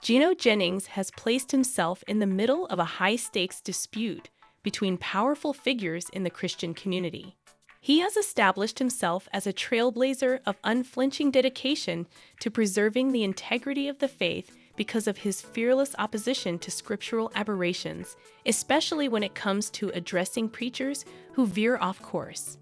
Gino Jennings has placed himself in the middle of a high-stakes dispute between powerful figures in the Christian community. He has established himself as a trailblazer of unflinching dedication to preserving the integrity of the faith because of his fearless opposition to scriptural aberrations, especially when it comes to addressing preachers who veer off course.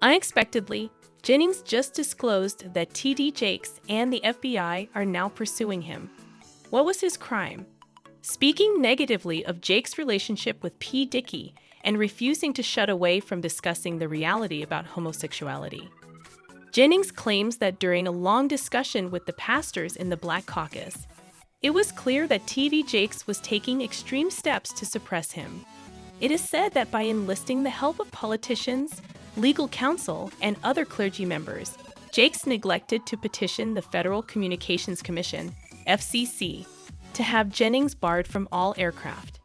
Unexpectedly, Jennings just disclosed that T.D. Jakes and the FBI are now pursuing him. What was his crime? Speaking negatively of Jake's relationship with P. Diddy and refusing to shut away from discussing the reality about homosexuality. Jennings claims that during a long discussion with the pastors in the Black Caucus, it was clear that T.D. Jakes was taking extreme steps to suppress him. It is said that by enlisting the help of politicians, legal counsel, and other clergy members, Jakes neglected to petition the Federal Communications Commission, FCC, to have Jennings barred from all aircraft.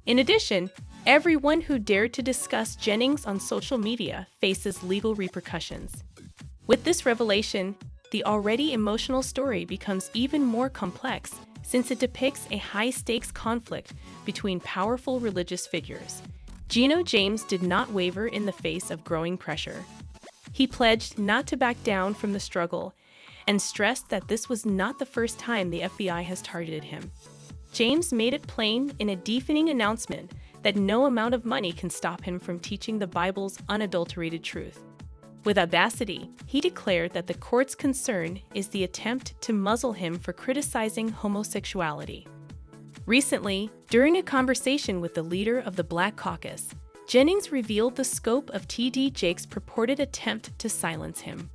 In addition, everyone who dared to discuss Jennings on social media faces legal repercussions. With this revelation, the already emotional story becomes even more complex since it depicts a high-stakes conflict between powerful religious figures. Gino Jennings did not waver in the face of growing pressure. He pledged not to back down from the struggle and stressed that this was not the first time the FBI has targeted him. James made it plain in a deafening announcement that no amount of money can stop him from teaching the Bible's unadulterated truth. With audacity, he declared that the court's concern is the attempt to muzzle him for criticizing homosexuality. Recently, during a conversation with the leader of the Black Caucus, Jennings revealed the scope of T.D. Jakes' purported attempt to silence him.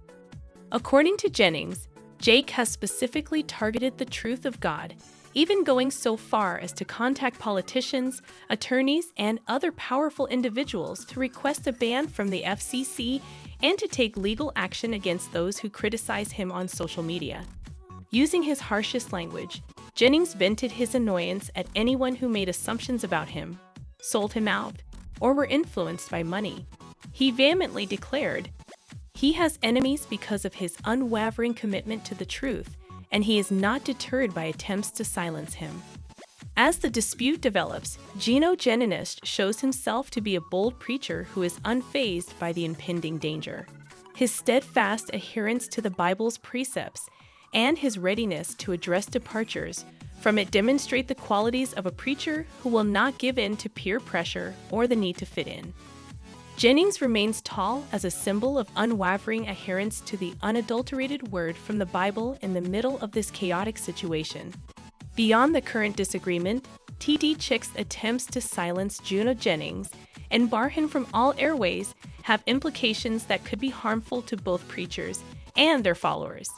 According to Jennings, Jake has specifically targeted the truth of God, even going so far as to contact politicians, attorneys, and other powerful individuals to request a ban from the FCC and to take legal action against those who criticize him on social media. Using his harshest language, Jennings vented his annoyance at anyone who made assumptions about him, sold him out, or were influenced by money. He vehemently declared, "He has enemies because of his unwavering commitment to the truth, and he is not deterred by attempts to silence him." As the dispute develops, Gino Jennings shows himself to be a bold preacher who is unfazed by the impending danger. His steadfast adherence to the Bible's precepts and his readiness to address departures from it demonstrate the qualities of a preacher who will not give in to peer pressure or the need to fit in. Jennings remains tall as a symbol of unwavering adherence to the unadulterated word from the Bible in the middle of this chaotic situation. Beyond the current disagreement, T.D. Jakes' attempts to silence Gino Jennings and bar him from all airways have implications that could be harmful to both preachers and their followers.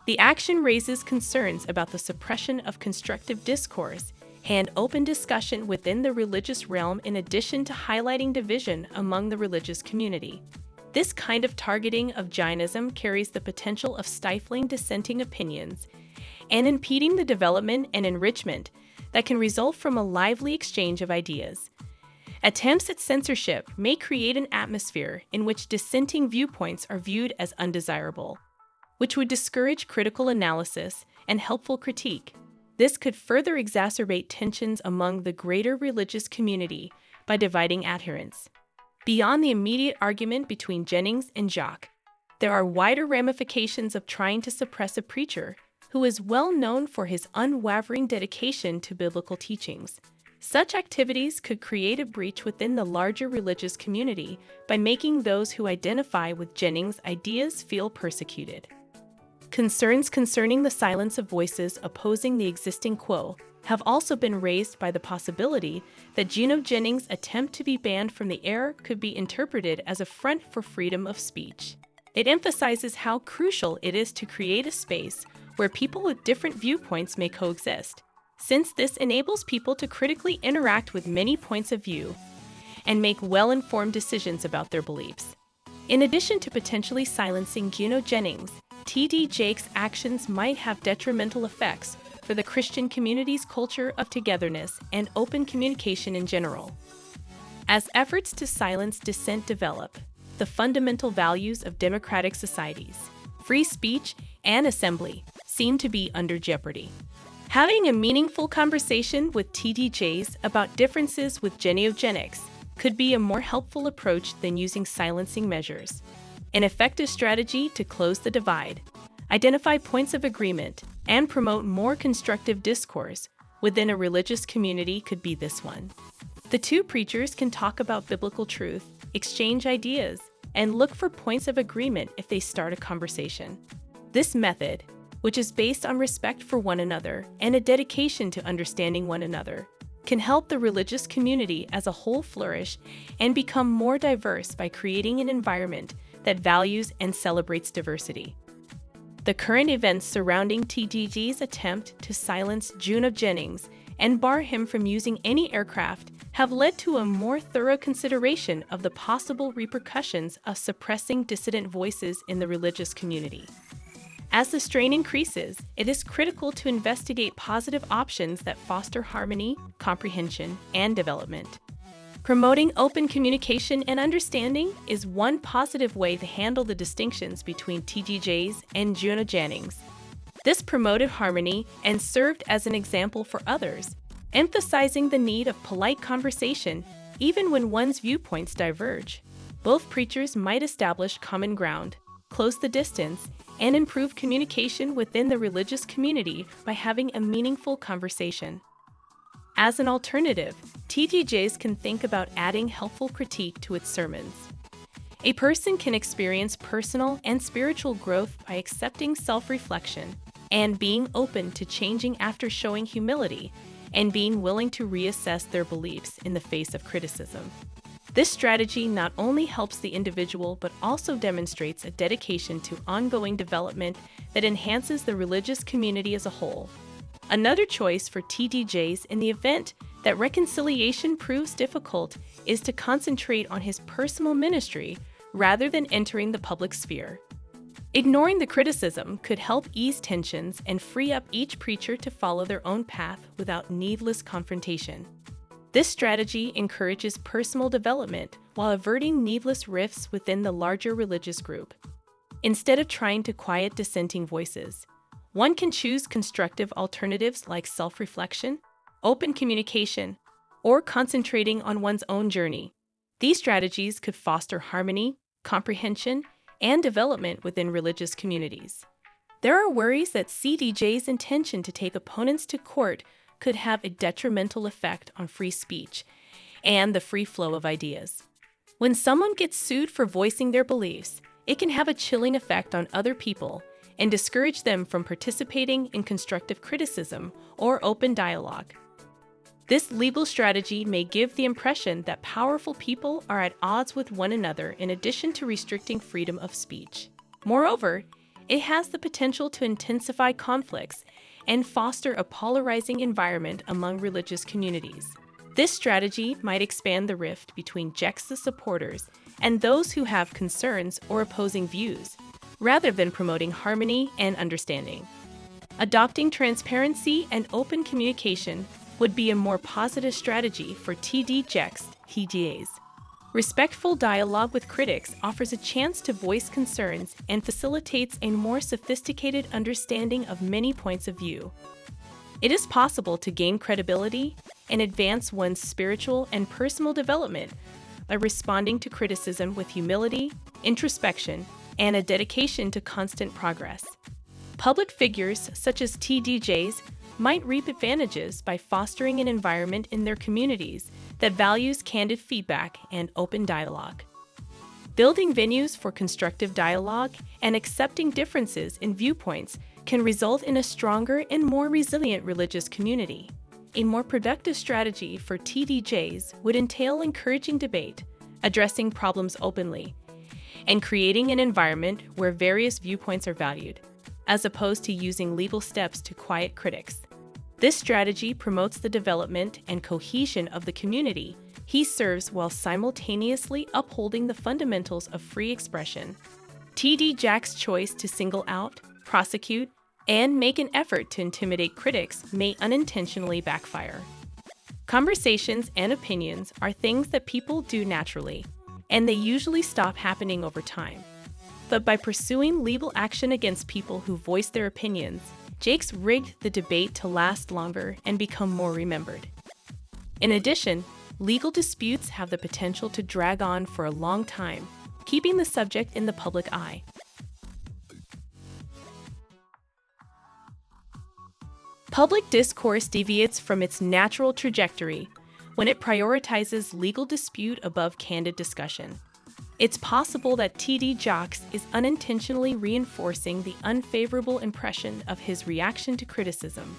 The action raises concerns about the suppression of constructive discourse and open discussion within the religious realm in addition to highlighting division among the religious community. This kind of targeting of Jainism carries the potential of stifling dissenting opinions and impeding the development and enrichment that can result from a lively exchange of ideas. Attempts at censorship may create an atmosphere in which dissenting viewpoints are viewed as undesirable, which would discourage critical analysis and helpful critique. This could further exacerbate tensions among the greater religious community by dividing adherents. Beyond the immediate argument between Jennings and Jakes, there are wider ramifications of trying to suppress a preacher who is well known for his unwavering dedication to biblical teachings. Such activities could create a breach within the larger religious community by making those who identify with Jennings' ideas feel persecuted. Concerns concerning the silence of voices opposing the existing quo have also been raised by the possibility that Gino Jennings' attempt to be banned from the air could be interpreted as a front for freedom of speech. It emphasizes how crucial it is to create a space where people with different viewpoints may coexist, since this enables people to critically interact with many points of view and make well-informed decisions about their beliefs. In addition to potentially silencing Gino Jennings, T.D. Jakes' actions might have detrimental effects for the Christian community's culture of togetherness and open communication in general. As efforts to silence dissent develop, the fundamental values of democratic societies, free speech and assembly, seem to be under jeopardy. Having a meaningful conversation with TDJs about differences with Gino Jennings could be a more helpful approach than using silencing measures. An effective strategy to close the divide, identify points of agreement, and promote more constructive discourse within a religious community could be this one. The two preachers can talk about biblical truth, exchange ideas, and look for points of agreement if they start a conversation. This method, which is based on respect for one another and a dedication to understanding one another, can help the religious community as a whole flourish and become more diverse by creating an environment that values and celebrates diversity. The current events surrounding TDJ's attempt to silence Gino Jennings and bar him from using any aircraft have led to a more thorough consideration of the possible repercussions of suppressing dissident voices in the religious community. As the strain increases, it is critical to investigate positive options that foster harmony, comprehension, and development. Promoting open communication and understanding is one positive way to handle the distinctions between TDJs and Gino Jennings. This promoted harmony and served as an example for others, emphasizing the need of polite conversation even when one's viewpoints diverge. Both preachers might establish common ground, close the distance, and improve communication within the religious community by having a meaningful conversation. As an alternative, TDJs can think about adding helpful critique to its sermons. A person can experience personal and spiritual growth by accepting self-reflection and being open to changing after showing humility and being willing to reassess their beliefs in the face of criticism. This strategy not only helps the individual but also demonstrates a dedication to ongoing development that enhances the religious community as a whole. Another choice for TDJs in the event that reconciliation proves difficult is to concentrate on his personal ministry rather than entering the public sphere. Ignoring the criticism could help ease tensions and free up each preacher to follow their own path without needless confrontation. This strategy encourages personal development while averting needless rifts within the larger religious group. Instead of trying to quiet dissenting voices, one can choose constructive alternatives like self-reflection, open communication, or concentrating on one's own journey. These strategies could foster harmony, comprehension, and development within religious communities. There are worries that TDJ's intention to take opponents to court could have a detrimental effect on free speech and the free flow of ideas. When someone gets sued for voicing their beliefs, it can have a chilling effect on other people and discourage them from participating in constructive criticism or open dialogue. This legal strategy may give the impression that powerful people are at odds with one another in addition to restricting freedom of speech. Moreover, it has the potential to intensify conflicts and foster a polarizing environment among religious communities. This strategy might expand the rift between JEX's supporters and those who have concerns or opposing views, rather than promoting harmony and understanding. Adopting transparency and open communication would be a more positive strategy for TDJs. Respectful dialogue with critics offers a chance to voice concerns and facilitates a more sophisticated understanding of many points of view. It is possible to gain credibility and advance one's spiritual and personal development by responding to criticism with humility, introspection, and a dedication to constant progress. Public figures such as TDJs might reap advantages by fostering an environment in their communities that values candid feedback and open dialogue. Building venues for constructive dialogue and accepting differences in viewpoints can result in a stronger and more resilient religious community. A more productive strategy for TDJs would entail encouraging debate, addressing problems openly, and creating an environment where various viewpoints are valued, as opposed to using legal steps to quiet critics. This strategy promotes the development and cohesion of the community he serves while simultaneously upholding the fundamentals of free expression. TDJ's choice to single out, prosecute, and make an effort to intimidate critics may unintentionally backfire. Conversations and opinions are things that people do naturally, and they usually stop happening over time. But by pursuing legal action against people who voice their opinions, Jakes rigged the debate to last longer and become more remembered. In addition, legal disputes have the potential to drag on for a long time, keeping the subject in the public eye. Public discourse deviates from its natural trajectory when it prioritizes legal dispute above candid discussion. It's possible that T.D. Jakes is unintentionally reinforcing the unfavorable impression of his reaction to criticism.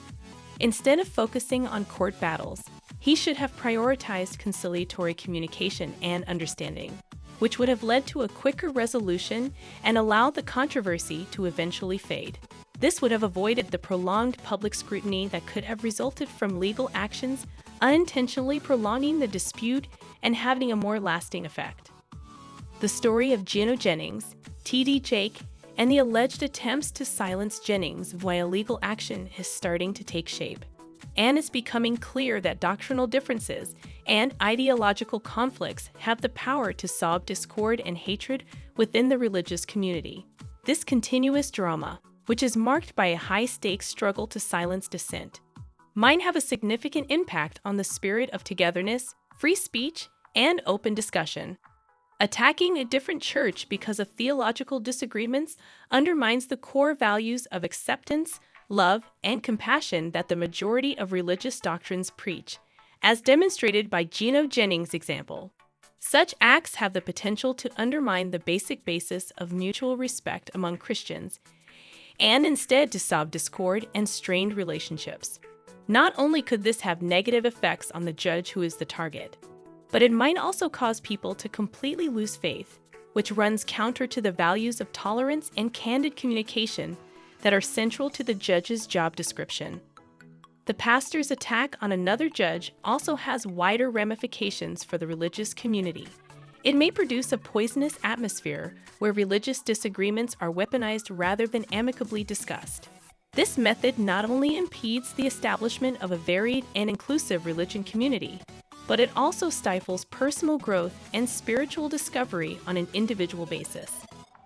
Instead of focusing on court battles, he should have prioritized conciliatory communication and understanding, which would have led to a quicker resolution and allowed the controversy to eventually fade. This would have avoided the prolonged public scrutiny that could have resulted from legal actions unintentionally prolonging the dispute and having a more lasting effect. The story of Gino Jennings, T.D. Jakes, and the alleged attempts to silence Jennings via legal action is starting to take shape. And it's becoming clear that doctrinal differences and ideological conflicts have the power to sow discord and hatred within the religious community. This continuous drama, which is marked by a high-stakes struggle to silence dissent, might have a significant impact on the spirit of togetherness, free speech, and open discussion. Attacking a different church because of theological disagreements undermines the core values of acceptance, love, and compassion that the majority of religious doctrines preach, as demonstrated by Gino Jennings' example. Such acts have the potential to undermine the basic basis of mutual respect among Christians, and instead to sow discord and strained relationships. Not only could this have negative effects on the judge who is the target, but it might also cause people to completely lose faith, which runs counter to the values of tolerance and candid communication that are central to the judge's job description. The pastor's attack on another judge also has wider ramifications for the religious community. It may produce a poisonous atmosphere where religious disagreements are weaponized rather than amicably discussed. This method not only impedes the establishment of a varied and inclusive religion community, but it also stifles personal growth and spiritual discovery on an individual basis.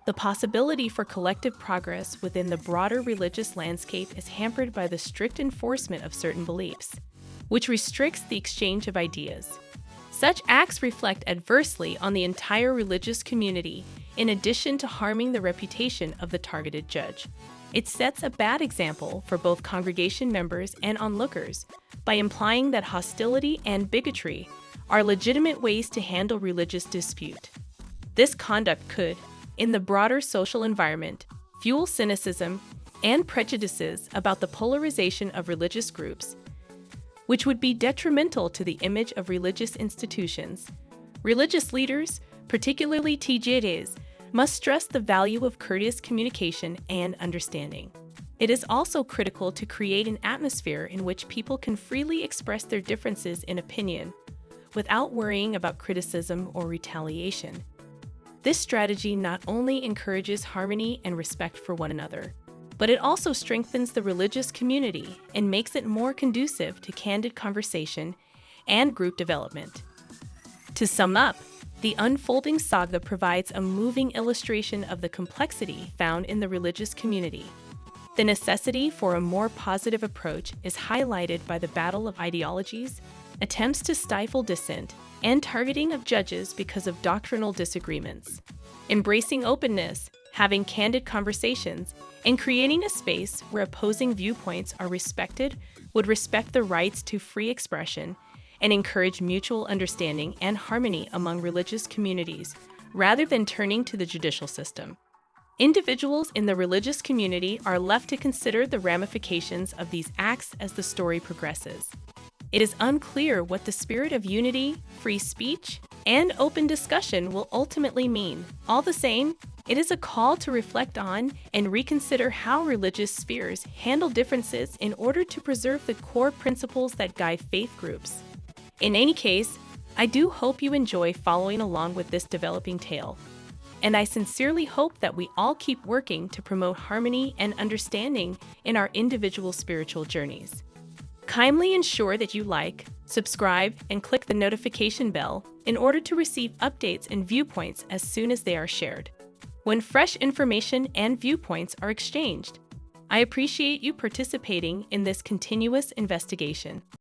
The possibility for collective progress within the broader religious landscape is hampered by the strict enforcement of certain beliefs, which restricts the exchange of ideas. Such acts reflect adversely on the entire religious community, in addition to harming the reputation of the targeted judge. It sets a bad example for both congregation members and onlookers by implying that hostility and bigotry are legitimate ways to handle religious dispute. This conduct could, in the broader social environment, fuel cynicism and prejudices about the polarization of religious groups, which would be detrimental to the image of religious institutions. Religious leaders, particularly TJs, must stress the value of courteous communication and understanding. It is also critical to create an atmosphere in which people can freely express their differences in opinion without worrying about criticism or retaliation. This strategy not only encourages harmony and respect for one another, but it also strengthens the religious community and makes it more conducive to candid conversation and group development. To sum up, the unfolding saga provides a moving illustration of the complexity found in the religious community. The necessity for a more positive approach is highlighted by the battle of ideologies, attempts to stifle dissent, and targeting of judges because of doctrinal disagreements. Embracing openness, having candid conversations, and creating a space where opposing viewpoints are respected would respect the rights to free expression and encourage mutual understanding and harmony among religious communities, rather than turning to the judicial system. Individuals in the religious community are left to consider the ramifications of these acts as the story progresses. It is unclear what the spirit of unity, free speech, and open discussion will ultimately mean. All the same, it is a call to reflect on and reconsider how religious spheres handle differences in order to preserve the core principles that guide faith groups. In any case, I do hope you enjoy following along with this developing tale, and I sincerely hope that we all keep working to promote harmony and understanding in our individual spiritual journeys. Kindly ensure that you like, subscribe, and click the notification bell in order to receive updates and viewpoints as soon as they are shared. When fresh information and viewpoints are exchanged, I appreciate you participating in this continuous investigation.